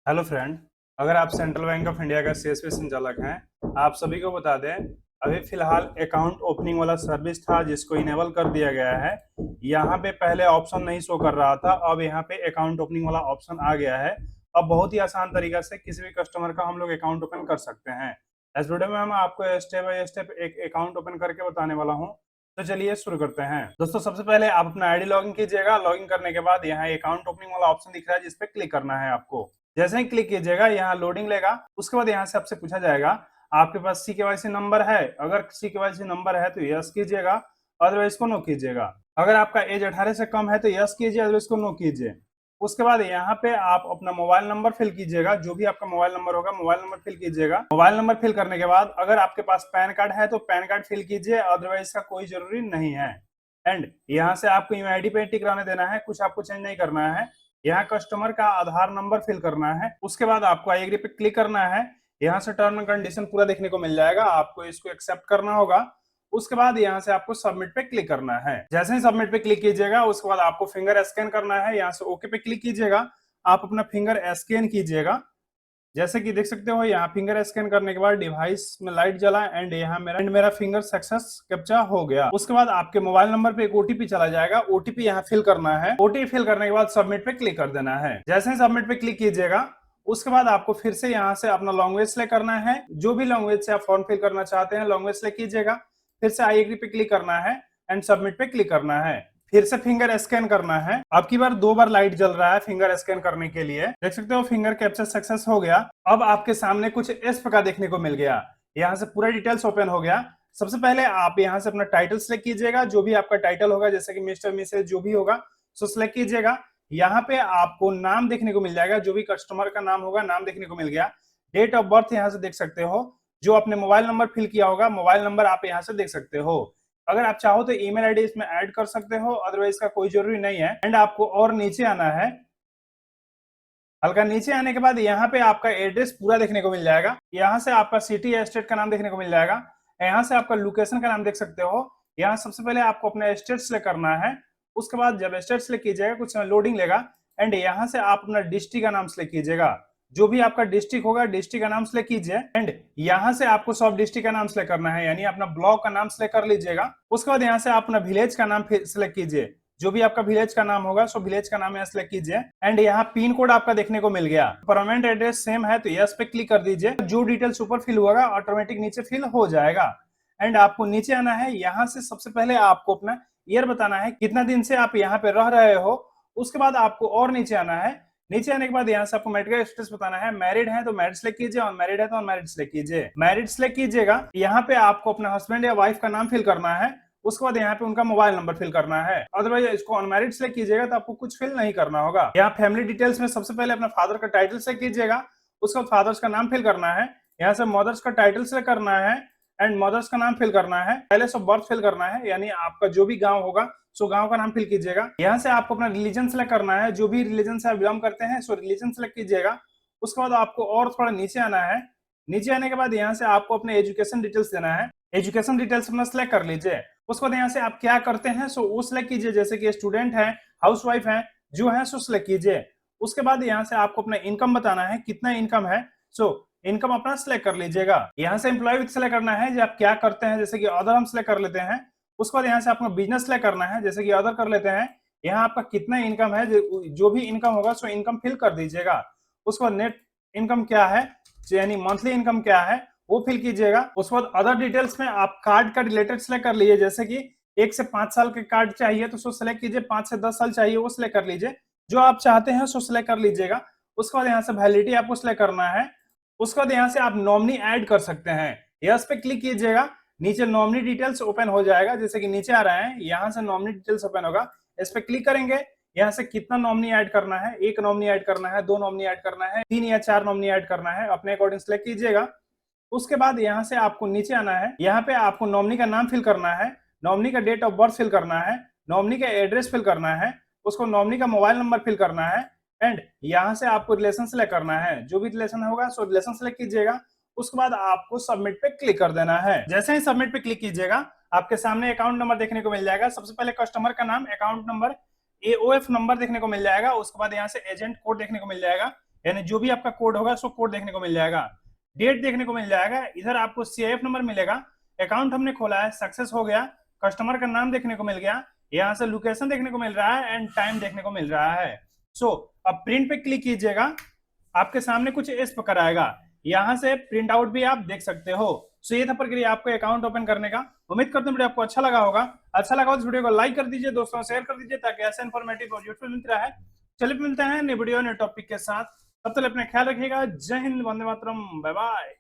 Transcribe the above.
Hello friend. अगर आप central bank of India का सीएसपी संचालक हैं, आप सभी को बता दें, अभी फिलहाल अकाउंट ओपनिंग वाला सर्विस था जिसको इनेबल कर दिया गया है। यहाँ पे पहले ऑप्शन नहीं शो कर रहा था, अब यहाँ पे अकाउंट ओपनिंग वाला ऑप्शन आ गया है। अब बहुत ही आसान तरीका से किसी भी कस्टमर का हम लोग अकाउंट ओपन कर सकते हैं। इस वीडियो में हम आपको स्टेप बाय स्टेप एक अकाउंट ओपन करके बताने वाला हूँ। तो चलिए शुरू करते हैं। दोस्तों, सबसे पहले आप अपना आईडी लॉगिन कीजिएगा। लॉगिन करने के बाद यहाँ अकाउंट ओपनिंग वाला ऑप्शन दिख रहा है, जिस पे क्लिक करना है आपको। जैसे ही क्लिक कीजिएगा, यहाँ लोडिंग लेगा। उसके बाद यहाँ से आपसे पूछा जाएगा आपके पास CKYC नंबर है। अगर CKYC नंबर है तो यस कीजिएगा, अदरवाइज को नो कीजिएगा। अगर आपका एज 18 से कम है तो यस कीजिए, अदरवाइज को नो कीजिए। उसके बाद यहाँ पे आप अपना मोबाइल नंबर फिल कीजिएगा। जो भी आपका मोबाइल नंबर होगा, मोबाइल नंबर फिल कीजिएगा। मोबाइल नंबर फिल करने के बाद अगर आपके पास पैन कार्ड है तो पैन कार्ड फिल कीजिए, अदरवाइज का कोई जरूरी नहीं है। एंड यहाँ से आपको ईमेल पे टिक रहने देना है, कुछ आपको चेंज नहीं करना है। यहाँ कस्टमर का आधार नंबर फिल करना है। उसके बाद आपको आई एग्री पे क्लिक करना है। यहाँ से टर्म एंड कंडीशन पूरा देखने को मिल जाएगा, आपको इसको एक्सेप्ट करना होगा। उसके बाद यहाँ से आपको सबमिट पे क्लिक करना है। जैसे ही सबमिट पे क्लिक कीजिएगा, उसके बाद आपको फिंगर स्कैन करना है। यहाँ से ओके पे क्लिक कीजिएगा, आप अपना फिंगर स्कैन कीजिएगा। जैसे कि देख सकते हो, यहाँ फिंगर स्कैन करने के बाद डिवाइस में लाइट जला एंड यहाँ मेरा फिंगर सक्सेस कैप्चा हो गया। उसके बाद आपके मोबाइल नंबर पे एक ओटीपी चला जाएगा। ओटीपी यहाँ फिल करना है। ओटीपी फिल करने के बाद सबमिट पे क्लिक कर देना है। जैसे ही सबमिट पे क्लिक कीजिएगा, उसके बाद आपको फिर से यहाँ से अपना लैंग्वेज सेलेक्ट करना है। जो भी लैंग्वेज से आप फॉर्म फिल करना चाहते हैं, लैंग्वेज सेलेक्ट कीजिएगा। फिर से आई एग्री पे क्लिक करना है एंड सबमिट पे क्लिक करना है। फिर से फिंगर स्कैन करना है। अब की बार 2 बार लाइट जल रहा है फिंगर स्कैन करने के लिए। देख सकते हो फिंगर कैप्चर सक्सेस हो गया। अब आपके सामने कुछ इस प्रकार देखने को मिल गया। यहाँ से पूरा डिटेल्स ओपन हो गया। सबसे पहले आप यहाँ से अपना टाइटल सेलेक्ट कीजिएगा। जो भी आपका टाइटल होगा, जैसे कि मिस्टर मिसेज जो भी होगा, सो सेलेक्ट कीजिएगा। यहाँ पे आपको नाम देखने को मिल जाएगा। जो भी कस्टमर का नाम होगा, नाम देखने को मिल गया। डेट ऑफ बर्थ यहाँ से देख सकते हो। जो आपने मोबाइल नंबर फिल किया होगा, मोबाइल नंबर आप यहाँ से देख सकते हो। अगर आप चाहो तो ईमेल आईडी इसमें ऐड कर सकते हो, अदरवाइज का कोई जरूरी नहीं है। एंड आपको और नीचे आना है। हल्का नीचे आने के बाद यहाँ पे आपका एड्रेस पूरा देखने को मिल जाएगा। यहाँ से आपका सिटी या स्टेट का नाम देखने को मिल जाएगा। यहाँ से आपका लोकेशन का नाम देख सकते हो। यहाँ सबसे पहले आपको अपना स्टेट सेलेक्ट करना है। उसके बाद जब स्टेट सेलेक्ट कीजिएगा, कुछ लोडिंग लेगा एंड यहाँ से आप अपना डिस्ट्रिक्ट का नाम सेलेक्ट कीजिएगा। जो भी आपका डिस्ट्रिक्ट होगा, डिस्ट्रिक्ट का नाम सेलेक्ट कीजिए। एंड यहाँ से आपको सब डिस्ट्रिक्ट का नाम सेलेक्ट करना है, यानी अपना ब्लॉक का नाम सेलेक्ट कर लीजिएगा। उसके बाद यहाँ से आप अपना विलेज का नाम सेलेक्ट कीजिए। जो भी आपका विलेज का नाम होगा, सो विलेज का नाम यहाँ सेलेक्ट कीजिए। एंड यहाँ पिन कोड आपका देखने को मिल गया। परमानेंट एड्रेस सेम है तो यस पे क्लिक कर दीजिए। जो डिटेल्स ऊपर फिल होगा, ऑटोमेटिक नीचे फिल हो जाएगा। एंड आपको नीचे आना है। यहाँ से सबसे पहले आपको अपना ईयर बताना है, कितना दिन से आप यहाँ पे रह रहे हो। उसके बाद आपको और नीचे आना है। नीचे आने के बाद यहाँ से आपको मैरिटल स्टेटस बताना है। मैरिड है तो मैरिड सेलेक्ट कीजिए, और मैरिड है तो अनमैरिड सेलेक्ट कीजिए। मैरिड सेलेक्ट कीजिएगा। यहाँ पे आपको अपना हस्बैंड या वाइफ का नाम फिल करना है। उसके बाद यहाँ पे उनका मोबाइल नंबर फिल करना है। अदरवाइज इसको अनमैरिड सेलेक्ट कीजिएगा तो आपको कुछ फिल नहीं करना होगा। यहाँ फैमिली डिटेल्स में सबसे पहले अपना फादर का टाइटल सेलेक्ट कीजिएगा। उसके बाद फादर्स का नाम फिल करना है। यहाँ से मदर्स का टाइटल सेलेक्ट करना है एंड मदर्स का नाम फिल करना है। प्लेस ऑफ बर्थ फिल करना है, यानी आपका जो भी गांव होगा, सो गांव का नाम फिल कीजिएगा। यहाँ से आपको अपना रिलीजन सेलेक्ट करना है। जो भी रिलीजन से आप बिलोंग करते हैं, सो रिलीजन सेलेक्ट कीजिएगा। उसके बाद आपको और थोड़ा नीचे आना है। नीचे आने के बाद यहाँ से आपको अपने एजुकेशन डिटेल्स देना है। एजुकेशन डिटेल्स अपना सेलेक्ट कर लीजिए। उसके बाद यहाँ से आप क्या करते हैं, सो वो सिलेक्ट कीजिए। जैसे कि स्टूडेंट है, हाउसवाइफ है, जो है सो सिलेक्ट कीजिए। उसके बाद यहाँ से आपको अपना इनकम बताना है, कितना इनकम है, सो इनकम अपना सिलेक्ट कर लीजिएगा। यहाँ से एम्प्लॉय सिलेक्ट करना है, जो आप क्या करते हैं, जैसे कि अदर हम सिलेक्ट कर लेते हैं। उसके बाद यहाँ से आपको बिजनेस सेलेक्ट करना है, जैसे कि अदर कर लेते हैं। यहाँ आपका कितना इनकम है, जो भी इनकम होगा सो इनकम फिल कर दीजिएगा। उसके बाद नेट इनकम क्या है, यानी मंथली इनकम क्या है, वो फिल कीजिएगा। उसके बाद अदर डिटेल्स में आप कार्ड का रिलेटेड सेलेक्ट कर लीजिए। जैसे कि 1 से 5 साल के कार्ड चाहिए तो सो सेलेक्ट कीजिए, 5 से 10 साल चाहिए वो सेलेक्ट कर लीजिए। जो आप चाहते हैं सो सेलेक्ट कर लीजिएगा। उसके बाद यहाँ से वैलिडिटी आपको सेलेक्ट करना है। उसके बाद यहाँ से आप नॉमिनी ऐड कर सकते हैं। यस पे क्लिक कीजिएगा। नीचे नॉमिनी डिटेल्स ओपन हो जाएगा, जैसे कि नीचे आ रहा है। यहाँ से नॉमिनी डिटेल्स ओपन होगा, इस पे क्लिक करेंगे। यहाँ से कितना नॉमिनी ऐड करना है, 1 नॉमिनी ऐड करना है, 2 नॉमिनी ऐड करना है, 3 या 4 नॉमिनी ऐड करना है, अपने अकॉर्डिंग सेलेक्ट कीजिएगा। उसके बाद यहाँ से आपको नीचे आना है। यहाँ पे आपको नॉमिनी का नाम फिल करना है, नॉमिनी का डेट ऑफ बर्थ फिल करना है, नॉमिनी का एड्रेस फिल करना है, उसको नॉमिनी का मोबाइल नंबर फिल करना है। एंड यहाँ से आपको रिलेशन सेलेक्ट करना है। जो भी रिलेशन होगा सो रिलेशन सेलेक्ट कीजिएगा। उसके बाद आपको सबमिट पे क्लिक कर देना है। जैसे ही सबमिट पे क्लिक कीजिएगा, आपके सामने अकाउंट नंबर देखने को मिल जाएगा। सबसे पहले कस्टमर का नाम, अकाउंट नंबर, AOF नंबर देखने को मिल जाएगा। उसके बाद यहाँ से एजेंट कोड देखने को मिल जाएगा। यानी जो भी आपका कोड होगा उसको कोड देखने को मिल जाएगा, डेट देखने को मिल जाएगा, इधर आपको CIF नंबर मिलेगा, अकाउंट हमने खोला है, सक्सेस हो गया, कस्टमर का नाम देखने को मिल गया, यहाँ से लोकेशन देखने को मिल रहा है एंड टाइम देखने को मिल रहा है। सो अब प्रिंट पे क्लिक कीजिएगा, आपके सामने कुछ इस प्रकार आएगा, यहाँ से प्रिंट आउट भी आप देख सकते हो। सो ये था प्रक्रिया आपको अकाउंट ओपन करने का। उम्मीद करते हैं वीडियो आपको अच्छा लगा होगा। अच्छा लगा तो इस वीडियो को लाइक कर दीजिए, दोस्तों शेयर कर दीजिए, ताकि ऐसा इन्फॉर्मेटिव और यूजफुल मिलता रहे। चलिए मिलते हैं नए वीडियो नए टॉपिक के साथ, तब तक अपना ख्याल रखिएगा। जय हिंद, वंदे मातरम, बाय बाय।